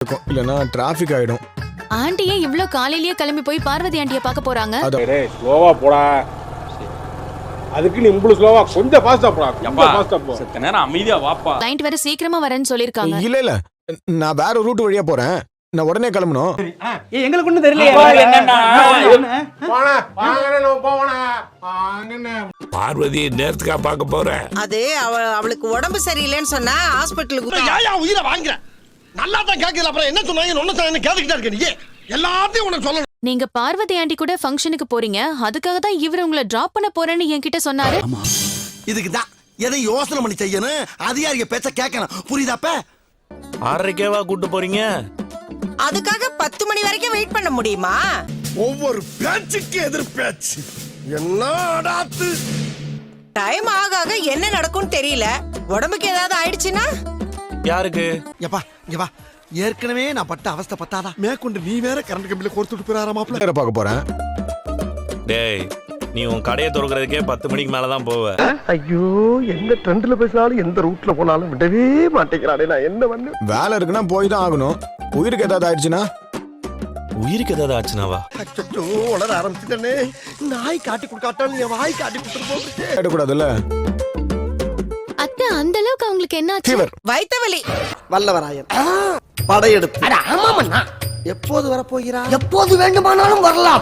இருக்கும், இல்லனா டிராஃபிக் ஆயிடும். ஆண்டியே இவ்ளோ காலையிலேயே கிளம்பி போய் பார்வதி ஆண்டியை பார்க்க போறாங்க. டேய் ஸ்லோவா போடா. அதுக்கு நீ இம்புல ஸ்லோவா கொஞ்சம் ஃபாஸ்டா போடா. கொஞ்சம் ஃபாஸ்டா போ. செத்த நேரம் அமைதியா வாப்பா. கிளையண்ட் வேற சீக்கிரமா வரேன்னு சொல்லிருக்காங்க. இல்ல நான் வேற ரூட் வழியா போறேன். நான் உடனே கிளம்பணும். எங்களுக்கு ஒண்ணும் தெரியலையே. பார்வதி நேரத்துக்கா பார்க்க போறேன். அது அவளுக்கு உடம்பு சரியில்லைன்னு சொன்னா ஹாஸ்பிட்டலுக்கு உயிரை வாங்குறேன். நல்லா தான் கேட்கல, அப்புறம் என்ன சொன்னாங்க ஒன்னு கேட்டுக்கிட்டே இருக்க நீ. எல்லாத்தையும் உனக்கு சொல்லணும். நீங்க பார்வதி ஆண்டி கூட ஃபங்க்ஷனுக்கு போறீங்க, அதுக்காக தான் இவர் உங்களை டிராப் பண்ண போறேன்னு என்கிட்ட சொன்னாரு. இதுக்கு தான் எதை யோசனை பண்ணி செய்யணும், அதிகாரிக பேச்ச கேட்கணும். புரியுதாப்ப? 6:30 கூட்டு போறீங்க. அதுக்காக 10 மணி வரைக்கும் வெயிட் பண்ண முடியுமா? ஒவ்வொரு பேச்சுக்கு எதிர் பேச்சு. என்னடாத்து டைம் ஆக ஆக என்ன நடக்கும்னு தெரியல. உடம்புக்கு ஏதாவது ஆயிடுச்சுன்னா யாருக்கு? எப்பா இங்க வா. ஏற்கனவே நான் பட்ட அவஸ்தை பத்தாதா, மேற்கொண்டு நீ வேற கரண்ட் கம்பியில கோர்த்துட்டு போறாரா மாப்பிள்ள. வேற பார்க்க போறேன். டேய், நீ உன் கடையை திறக்கிறதுக்கே 10 மணிக்கு மேலதான் போவ. ஐயோ, எந்த ட்ரெண்ட்ல பேசினாலும் எந்த ரூட்ல போனாலும் விடவே மாட்டேங்கிறானே. நான் என்ன பண்ணு? வேலை இருக்குன்னா போய் தான் ஆகணும். உயிருக்கு ஏதாவது ஆயிடுச்சுன்னா? உயிருக்கு ஏதாவது ஆச்சுனாவா? அச்சோ உளர ஆரம்பிச்சுட்டே. நாய் காட்டி கொடுக்காட்டாலும் என் வாய் காட்டி கொடுத்துட்டு போகுது. ஆயிடக்கூடாதுல்ல. அத்தை, அந்த அளவுக்கு அவங்களுக்கு என்ன ஆச்சு? ஃபீவர். வயித்த வலி. வல்லவராயன் படையெடுத்து எப்போது வரப்போகிறார்? எப்போது வேண்டுமானாலும் வரலாம்.